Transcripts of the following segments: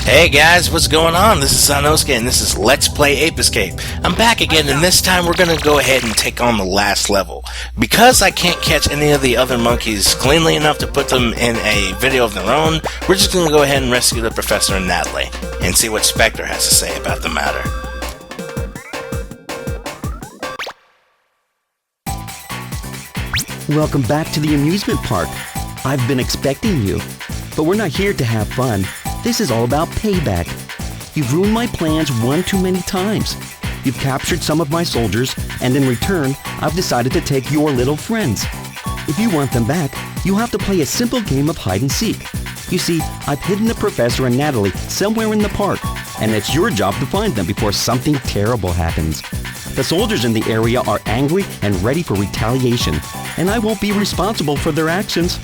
Hey guys, what's going on? This is Sanosuke and this is Let's Play Ape Escape. I'm back again and this time we're gonna go ahead and take on the last level. Because I can't catch any of the other monkeys cleanly enough to put them in a video of their own, we're just gonna go ahead and rescue the Professor and Natalie and see what Specter has to say about the matter. Welcome back to the amusement park. I've been expecting you. But we're not here to have fun. This is all about payback. You've ruined my plans one too many times. You've captured some of my soldiers, and in return, I've decided to take your little friends. If you want them back, you'll have to play a simple game of hide and seek. You see, I've hidden the Professor and Natalie somewhere in the park, and it's your job to find them before something terrible happens. The soldiers in the area are angry and ready for retaliation, and I won't be responsible for their actions.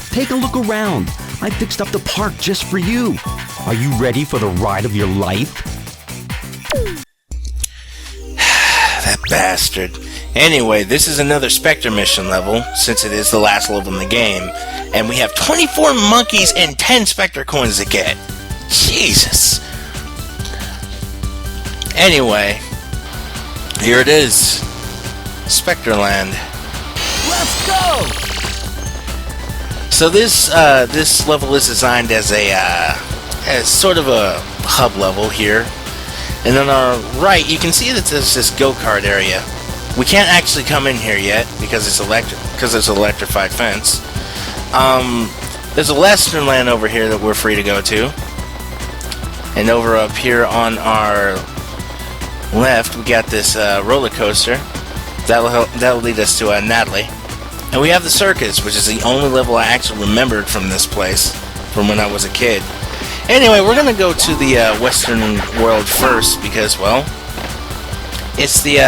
Take a look around. I fixed up the park just for you. Are you ready for the ride of your life? That bastard. Anyway, this is another Specter mission level, since it is the last level in the game, and we have 24 monkeys and 10 Specter coins to get. Jesus. Anyway, here it is. Specterland. Let's go! So this level is designed as as sort of a hub level here, and on our right you can see that there's this go-kart area. We can't actually come in here yet because it's there's an electrified fence. There's a Westernland over here that we're free to go to, and over up here on our left we got this roller coaster that'll lead us to Natalie. And we have the Circus, which is the only level I actually remembered from this place, from when I was a kid. Anyway, we're gonna go to the Western world first because, well, it's the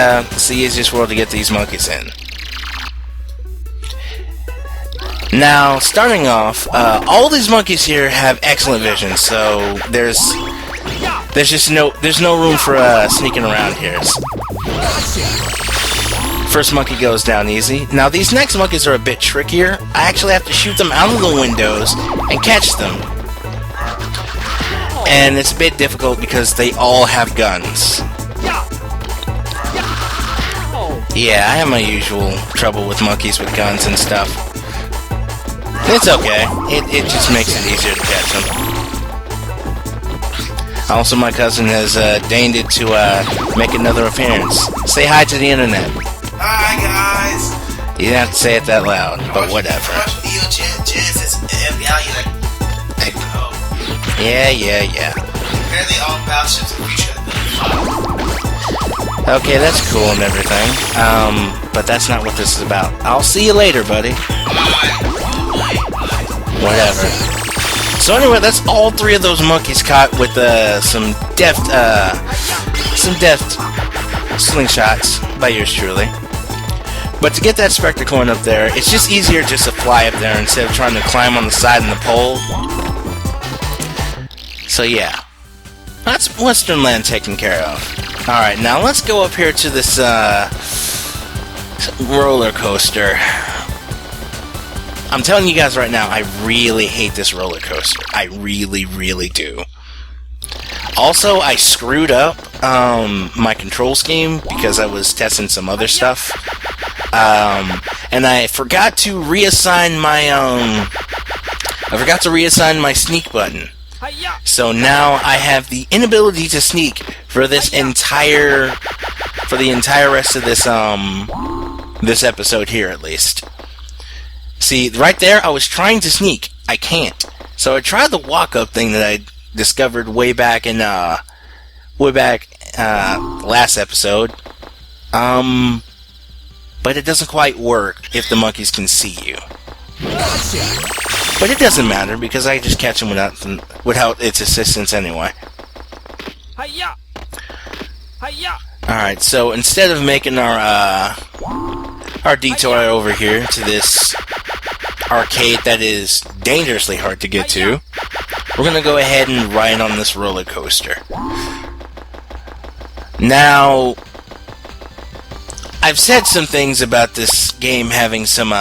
easiest world to get these monkeys in. Now, starting off, all these monkeys here have excellent vision, so there's no room for sneaking around here. First monkey goes down easy. Now these next monkeys are a bit trickier. I actually have to shoot them out of the windows and catch them. And it's a bit difficult because they all have guns. Yeah, I have my usual trouble with monkeys with guns and stuff. It's okay. It just makes it easier to catch them. Also, my cousin has deigned it to make another appearance. Say hi to the internet. Hi guys! You didn't have to say it that loud, but whatever. Yeah. Apparently all battleships in the future have been. Okay, that's cool and everything. But that's not what this is about. I'll see you later, buddy. Whatever. So anyway, that's all three of those monkeys caught with some deft slingshots by yours truly. But to get that Specter coin up there, it's just easier just to fly up there instead of trying to climb on the side and the pole. So yeah, that's Westernland taken care of. Alright, now let's go up here to this roller coaster. I'm telling you guys right now, I really hate this roller coaster. I really, really do. Also, I screwed up my control scheme because I was testing some other stuff. And I forgot to reassign my sneak button. So now I have the inability to sneak for the entire rest of this episode here, at least. See, right there, I was trying to sneak. I can't. So I tried the walk-up thing that I discovered way back last episode. But it doesn't quite work if the monkeys can see you. But it doesn't matter because I just catch them without its assistance anyway. Alright, so instead of making our detour over here to this arcade that is dangerously hard to get to, we're gonna go ahead and ride on this roller coaster. Now, I've said some things about this game having some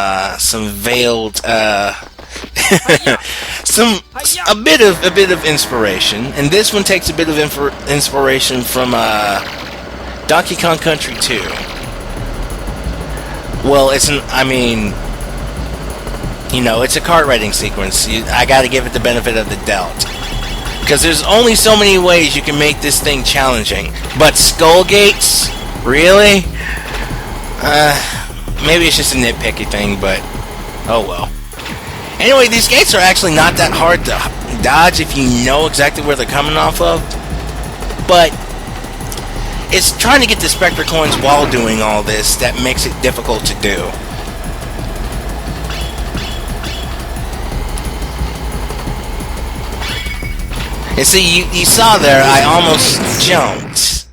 veiled a bit of inspiration, and this one takes a bit of inspiration from Donkey Kong Country 2. Well, it's a kart riding sequence. I gotta give it the benefit of the doubt. Because there's only so many ways you can make this thing challenging. But Skull Gates? Really? Maybe it's just a nitpicky thing, but oh well. Anyway, these gates are actually not that hard to dodge if you know exactly where they're coming off of. But it's trying to get the Specter coins while doing all this that makes it difficult to do. And see, you saw there, I almost jumped.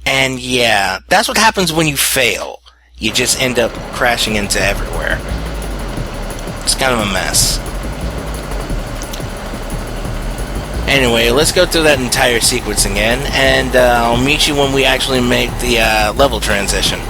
And yeah, that's what happens when you fail. You just end up crashing into everywhere. It's kind of a mess. Anyway, let's go through that entire sequence again, and I'll meet you when we actually make the level transition.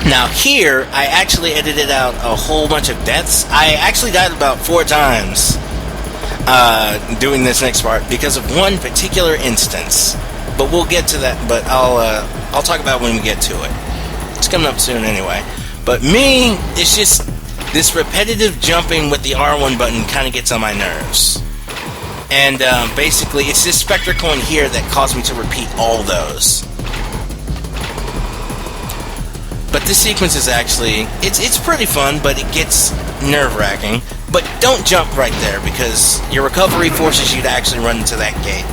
Now here, I actually edited out a whole bunch of deaths. I actually died about 4 times doing this next part because of one particular instance. But we'll get to that. But I'll talk about when we get to it. It's coming up soon anyway. But me, it's just this repetitive jumping with the R1 button kind of gets on my nerves. And basically, it's this Specter coin here that caused me to repeat all those. But this sequence is actually, it's pretty fun, but it gets nerve-wracking. But don't jump right there, because your recovery forces you to actually run into that gate.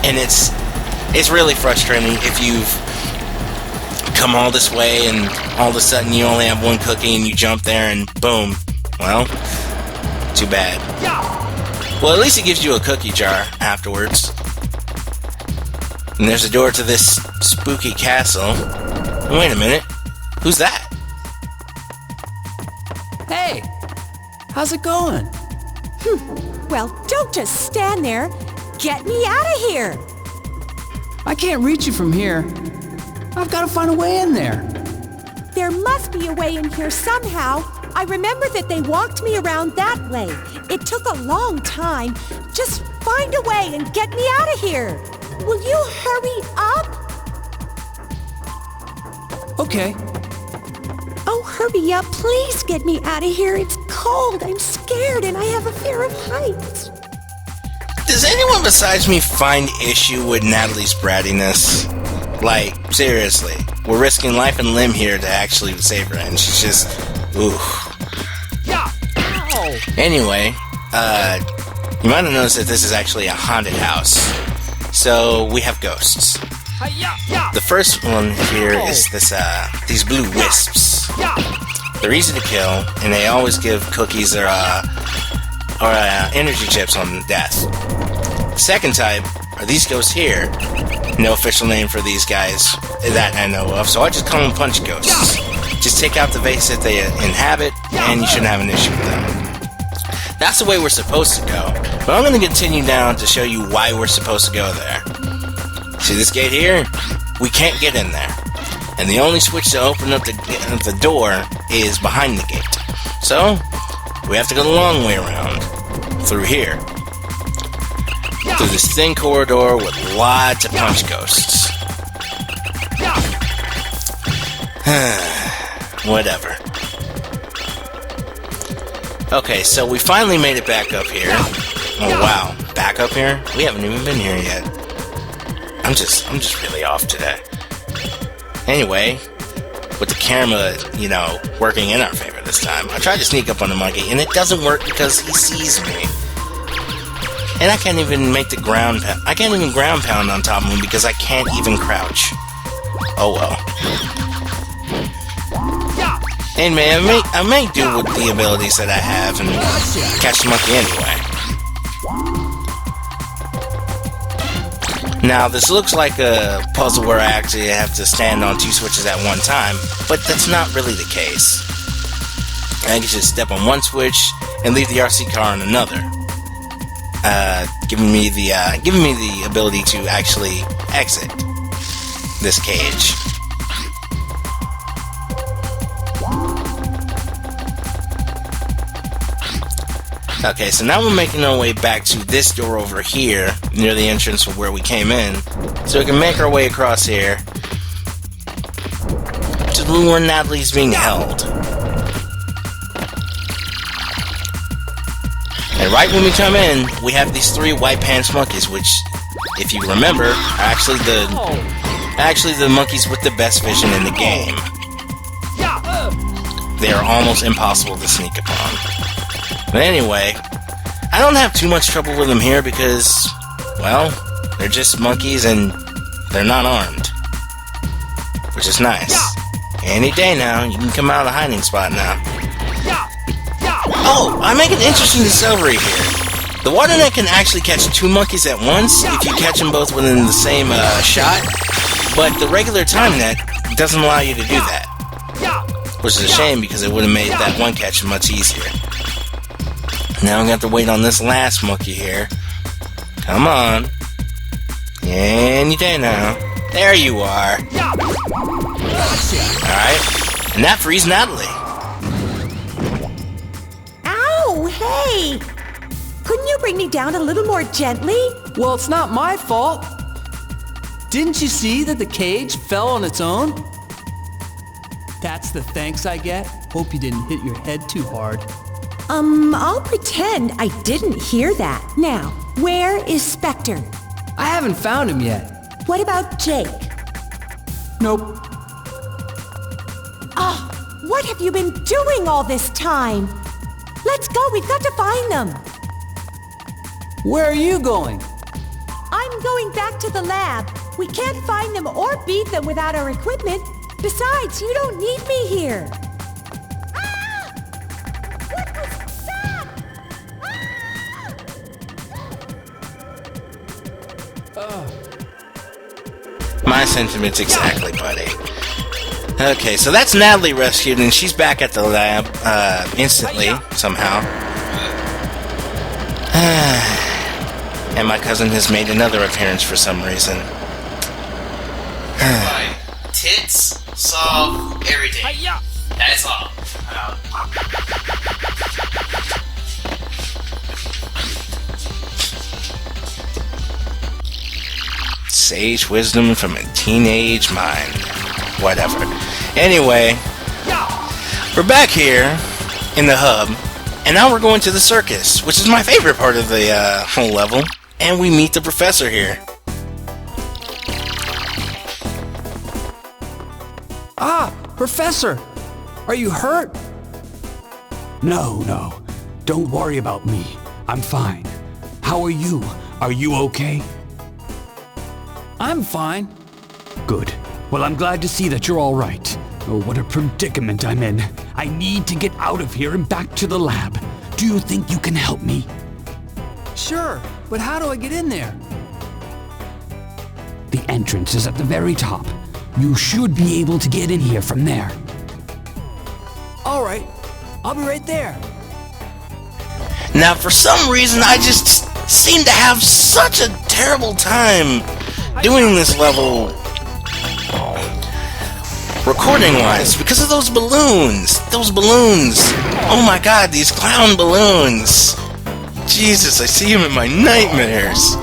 And it's really frustrating if you've come all this way and all of a sudden you only have one cookie and you jump there and boom. Well, too bad. Well, at least it gives you a cookie jar afterwards. And there's a door to this spooky castle. Wait a minute. Who's that? Hey, how's it going? Well, don't just stand there. Get me out of here. I can't reach you from here. I've got to find a way in there. There must be a way in here somehow. I remember that they walked me around that way. It took a long time. Just find a way and get me out of here. Will you hurry up? Okay. Oh, hurry up. Please get me out of here. It's cold. I'm scared and I have a fear of heights. Does anyone besides me find issue with Natalie's brattiness? Like, seriously. We're risking life and limb here to actually save her, and she's just... ooh. Anyway, you might have noticed that this is actually a haunted house. So, we have ghosts. The first one here is these blue wisps. They're easy to kill, and they always give cookies or energy chips on death. Second type are these ghosts here. No official name for these guys that I know of, so I just call them punch ghosts. Just take out the vase that they inhabit, and you shouldn't have an issue with them. That's the way we're supposed to go, but I'm going to continue down to show you why we're supposed to go there. See this gate here? We can't get in there. And the only switch to open up the door is behind the gate. So, we have to go the long way around. Through here. Through this thin corridor with lots of punch ghosts. Whatever. Okay, so we finally made it back up here. Oh wow, back up here? We haven't even been here yet. I'm just really off today. Anyway, with the camera, working in our favor this time, I tried to sneak up on the monkey, and it doesn't work because he sees me. And I can't even make the ground pound. I can't even ground pound on top of him because I can't even crouch. Oh well. Hey man, I may do with the abilities that I have and catch the monkey anyway. Now, this looks like a puzzle where I actually have to stand on 2 switches at one time, but that's not really the case. I can just step on one switch and leave the RC car on another, giving me the ability to actually exit this cage. Okay, so now we're making our way back to this door over here, near the entrance of where we came in, so we can make our way across here to where Natalie's being held. And right when we come in, we have these 3 white pants monkeys, which, if you remember, are actually the monkeys with the best vision in the game. They are almost impossible to sneak upon. But anyway, I don't have too much trouble with them here because, well, they're just monkeys and they're not armed. Which is nice. Any day now, you can come out of the hiding spot now. Oh, I make an interesting discovery here. The water net can actually catch 2 monkeys at once if you catch them both within the same shot, but the regular time net doesn't allow you to do that. Which is a shame because it would have made that one catch much easier. Now I'm gonna have to wait on this last monkey here. Come on. Any day now. There you are. Alright. And that frees Natalie. Ow, hey! Couldn't you bring me down a little more gently? Well, it's not my fault. Didn't you see that the cage fell on its own? That's the thanks I get. Hope you didn't hit your head too hard. I'll pretend I didn't hear that. Now, where is Specter? I haven't found him yet. What about Jake? Nope. Oh, what have you been doing all this time? Let's go, we've got to find them. Where are you going? I'm going back to the lab. We can't find them or beat them without our equipment. Besides, you don't need me here. Ah! What was that? Ah! My sentiments exactly, buddy. Okay, so that's Natalie rescued, and she's back at the lab, instantly, somehow. And my cousin has made another appearance for some reason. Fine. Tits solve everything. That's all. Sage wisdom from a teenage mind. Whatever. Anyway, we're back here in the hub, and now we're going to the circus, which is my favorite part of the whole level, and we meet the professor here. Ah, Professor! Are you hurt? No. Don't worry about me. I'm fine. How are you? Are you okay? I'm fine. Good. Well, I'm glad to see that you're all right. Oh, what a predicament I'm in. I need to get out of here and back to the lab. Do you think you can help me? Sure, but how do I get in there? The entrance is at the very top. You should be able to get in here from there. All right, I'll be right there. Now, for some reason, I just seem to have such a terrible time doing this level recording-wise because of those balloons. Those balloons. Oh my god, these clown balloons. Jesus, I see them in my nightmares.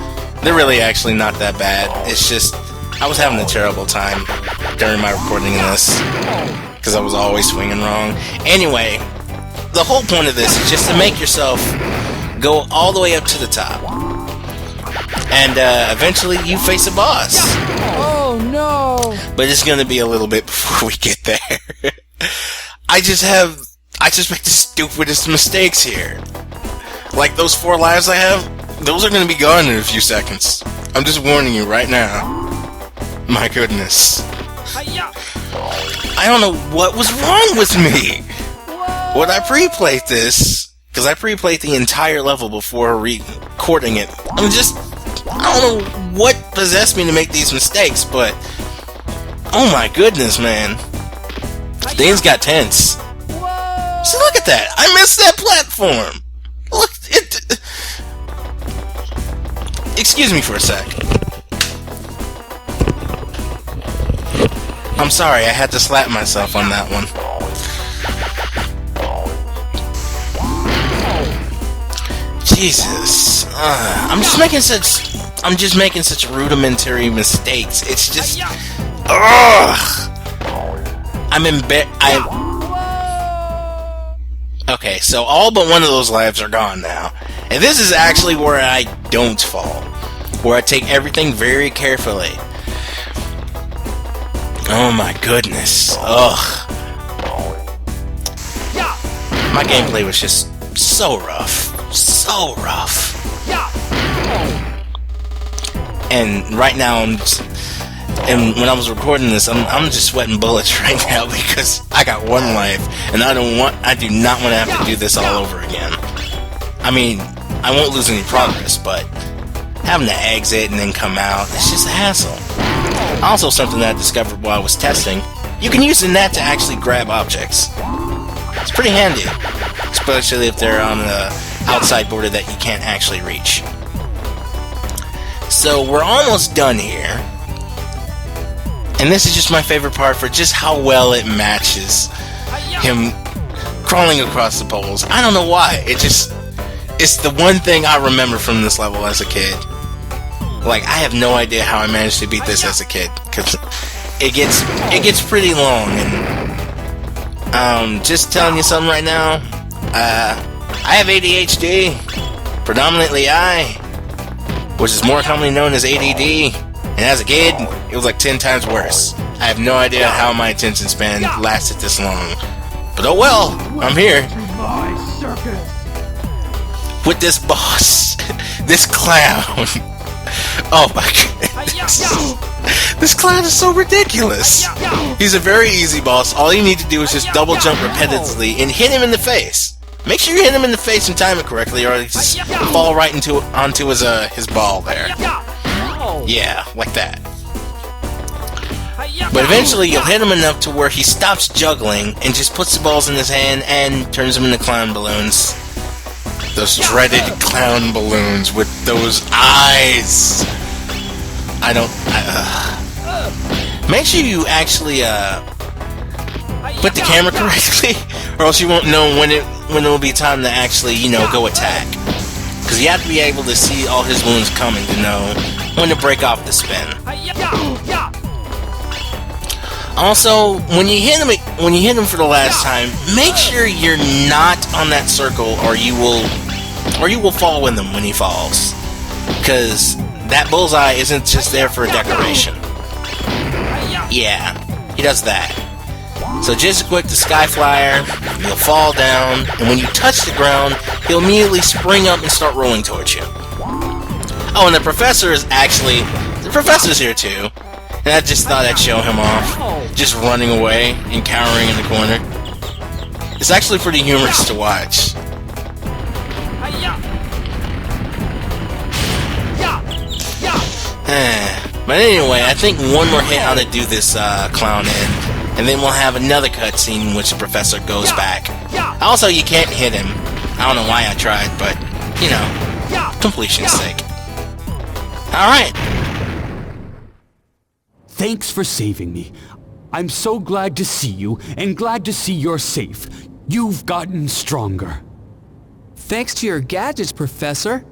They're really actually not that bad. It's just, I was having a terrible time during my recording of this because I was always swinging wrong. Anyway, the whole point of this is just to make yourself go all the way up to the top. And eventually you face a boss. Oh no! But it's gonna be a little bit before we get there. I just make the stupidest mistakes here. Like those 4 lives I have, those are gonna be gone in a few seconds. I'm just warning you right now. My goodness. I don't know what was wrong with me. When I pre-played this, because I pre-played the entire level before recording it, I don't know what possessed me to make these mistakes, but oh my goodness, man. Things got tense. So look at that. I missed that platform. Look, excuse me for a sec. I'm sorry, I had to slap myself on that one. Jesus. I'm just making such rudimentary mistakes. It's just... Ugh. Okay, so all but one of those lives are gone now. And this is actually where I don't fall. Where I take everything very carefully. Oh my goodness. Ugh. My gameplay was just so rough. So rough. And right now, and when I was recording this, I'm just sweating bullets right now because I got one life, and I do not want to have to do this all over again. I mean, I won't lose any progress, but having to exit and then come out, it's just a hassle. Also, something that I discovered while I was testing, you can use the net to actually grab objects. It's pretty handy, especially if they're on the outside border that you can't actually reach. So we're almost done here. And this is just my favorite part for just how well it matches him crawling across the poles. I don't know why. It's the one thing I remember from this level as a kid. Like, I have no idea how I managed to beat this as a kid, because it gets pretty long. And just telling you something right now, I have ADHD, predominantly I, which is more commonly known as ADD. And as a kid, it was like 10 times worse. I have no idea how my attention span lasted this long. But oh well, I'm here. With this boss. This clown. Oh my goodness. This clown is so ridiculous. He's a very easy boss. All you need to do is just double jump repetitively and hit him in the face. Make sure you hit him in the face and time it correctly, or he'll just fall right onto his ball there. Yeah, like that. But eventually you'll hit him enough to where he stops juggling and just puts the balls in his hand and turns them into clown balloons. Those dreaded clown balloons with those eyes. Make sure you actually put the camera correctly, or else you won't know when it will be time to actually, go attack. Because you have to be able to see all his wounds coming to know when to break off the spin. Also, when you hit him for the last time, make sure you're not on that circle, or you will fall with him when he falls. Because that bullseye isn't just there for a decoration. Yeah, he does that. So just equip the Sky Flyer, you'll fall down, and when you touch the ground, he'll immediately spring up and start rolling towards you. Oh, and the Professor's here too. And I just thought I'd show him off, just running away and cowering in the corner. It's actually pretty humorous to watch. But anyway, I think one more hit ought to do this clown in. And then we'll have another cutscene in which the Professor goes back. Also, you can't hit him. I don't know why I tried, but, completion's sake. Alright. Thanks for saving me. I'm so glad to see you, and glad to see you're safe. You've gotten stronger. Thanks to your gadgets, Professor.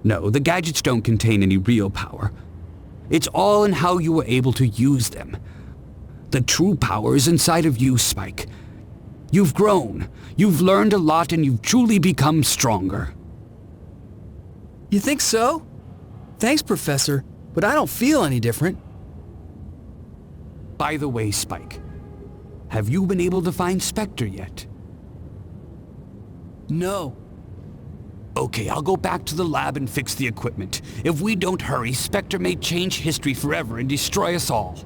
No, the gadgets don't contain any real power. It's all in how you were able to use them. The true power is inside of you, Spike. You've grown, you've learned a lot, and you've truly become stronger. You think so? Thanks, Professor, but I don't feel any different. By the way, Spike, have you been able to find Specter yet? No. Okay, I'll go back to the lab and fix the equipment. If we don't hurry, Specter may change history forever and destroy us all.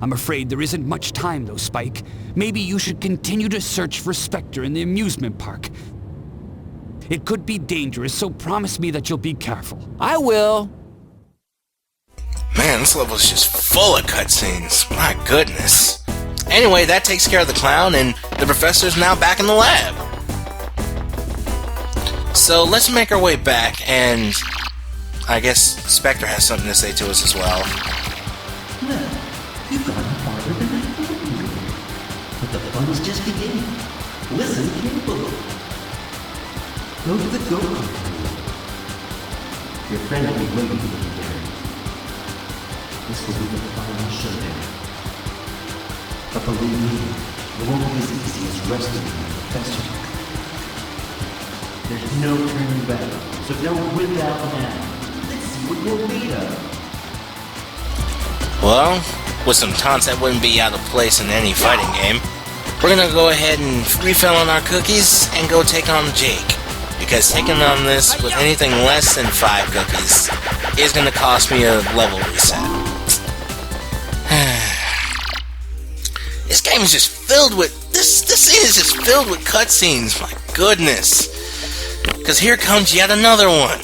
I'm afraid there isn't much time though, Spike. Maybe you should continue to search for Specter in the amusement park. It could be dangerous, so promise me that you'll be careful. I will. Man, this level is just full of cutscenes. My goodness. Anyway, that takes care of the clown, and the professor's now back in the lab. So let's make our way back, and I guess Specter has something to say to us as well. Well, you've gone farther than I thought you would. But the fun is just beginning. Listen carefully. Go to the go-kart. Your friend will be waiting for you there. This will be the final showdown. But believe me, it won't be as easy as resting in the professor. There's no turning back, so don't whip out now. Let's see what you're made of. Well, with some taunts that wouldn't be out of place in any fighting game, we're gonna go ahead and refill on our cookies and go take on Jake. Because taking on this with anything less than 5 cookies is gonna cost me a level reset. This game is just filled with this scene is just filled with cutscenes. My goodness. Because here comes yet another one.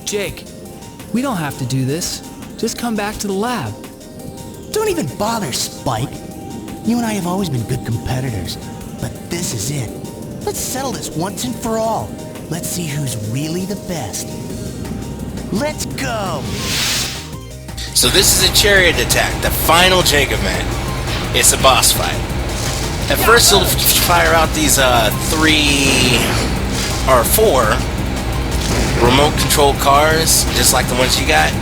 Jake, we don't have to do this. Just come back to the lab. Don't even bother, Spike. You and I have always been good competitors, but this is it. Let's settle this once and for all. Let's see who's really the best. Let's go! So this is a chariot attack, the final Jake event. It's a boss fight. At first you'll fire out these 3 or 4 remote controlled cars, just like the ones you got.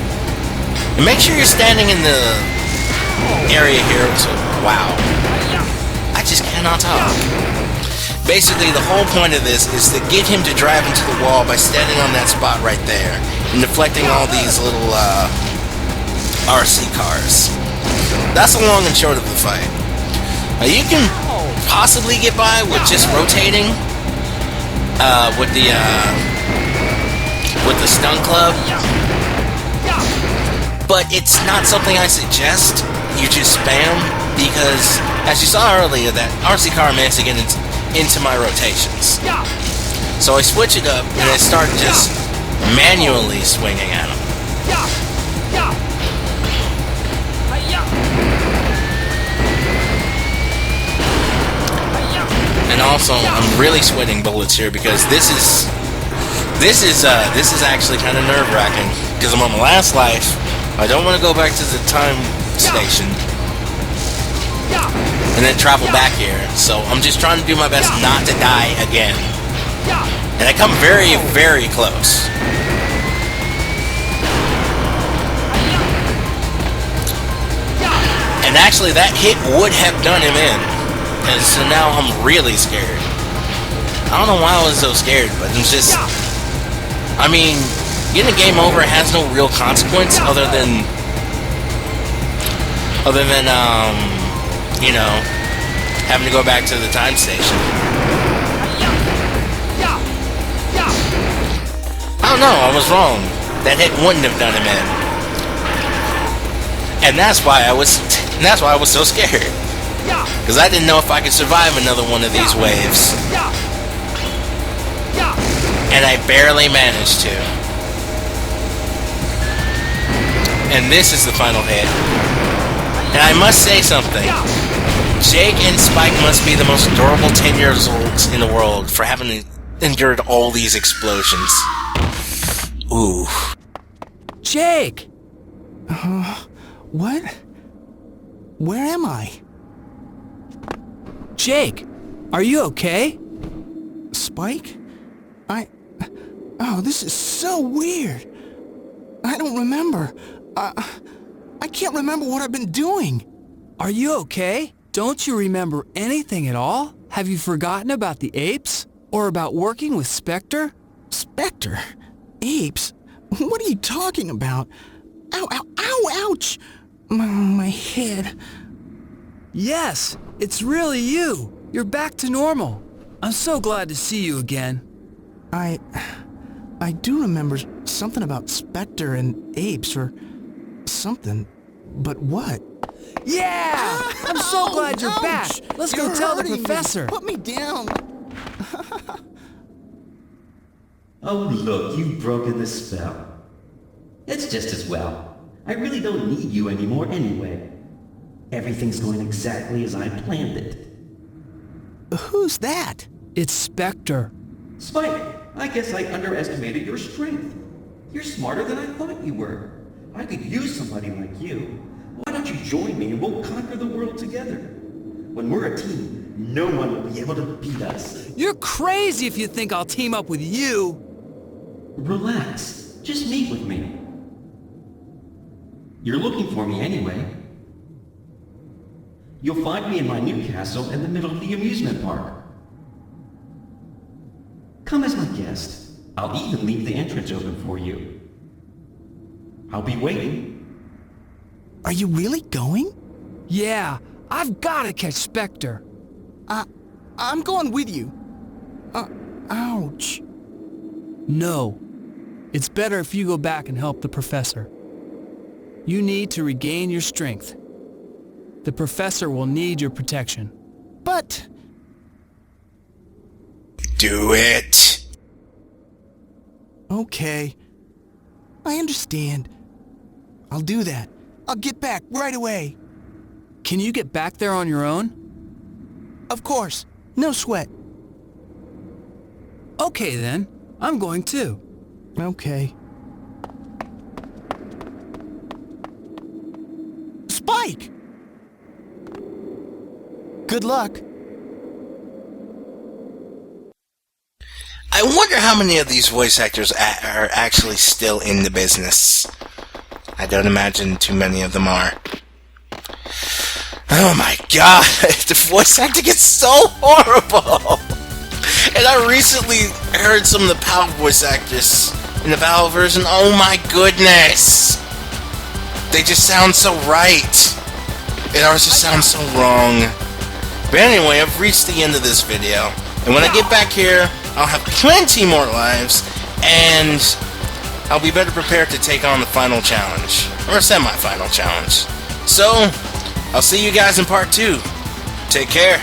And make sure you're standing in the area here. So, wow. I just cannot talk. Basically, the whole point of this is to get him to drive into the wall by standing on that spot right there and deflecting all these little RC cars. That's the long and short of the fight. You can possibly get by with just rotating with the stun club, but it's not something I suggest you just spam, because as you saw earlier, that RC car managed to get into my rotations. So I switch it up and I start just manually swinging at him. And also, I'm really sweating bullets here because this is actually kind of nerve-wracking, because I'm on my last life. I don't want to go back to the time station and then travel back here, so I'm just trying to do my best not to die again. And I come very, very close. And actually that hit would have done him in, and so now I'm really scared. I don't know why I was so scared, but it's just, I mean, getting a game over has no real consequence other than you know, having to go back to the time station. Oh no, I was wrong. That hit wouldn't have done him in. And that's why I was so scared. Because I didn't know if I could survive another one of these waves. And I barely managed to. And this is the final hit. And I must say something. Jake and Spike must be the most durable 10 years old in the world for having endured all these explosions. Ooh. Jake! What? Where am I? Jake, are you okay? Spike? Oh, this is so weird. I don't remember. I can't remember what I've been doing. Are you okay? Don't you remember anything at all? Have you forgotten about the apes? Or about working with Specter? Specter? Apes? What are you talking about? Ow, ow, ow, ouch! My head. Yes, it's really you. You're back to normal. I'm so glad to see you again. I do remember something about Specter and apes or something, but what? Yeah! I'm so glad you're Ouch! back. Let's go tell the professor. Put me down. Oh, look, you've broken the spell. It's just as well. I really don't need you anymore anyway. Everything's going exactly as I planned it. Who's that? It's Specter. Spike, I guess I underestimated your strength. You're smarter than I thought you were. I could use somebody like you. Why don't you join me and we'll conquer the world together? When we're a team, no one will be able to beat us. You're crazy if you think I'll team up with you. Relax. Just meet with me. You're looking for me anyway. You'll find me in my new castle in the middle of the amusement park. Come as my guest. I'll even leave the entrance open for you. I'll be waiting. Are you really going? Yeah, I've got to catch Specter. I'm going with you. Ouch. No. It's better if you go back and help the professor. You need to regain your strength. The professor will need your protection. But... Do it! Okay. I understand. I'll do that. I'll get back right away. Can you get back there on your own? Of course. No sweat. Okay then. I'm going too. Okay. Spike! Good luck. I wonder how many of these voice actors are actually still in the business. I don't imagine too many of them are. Oh my god, the voice acting is so horrible! And I recently heard some of the PAL voice actors in the PAL version. Oh my goodness! They just sound so right. It always just sounds so wrong. But anyway, I've reached the end of this video. And when I get back here, I'll have plenty more lives, and I'll be better prepared to take on the final challenge, or a semi-final challenge. So, I'll see you guys in part 2. Take care.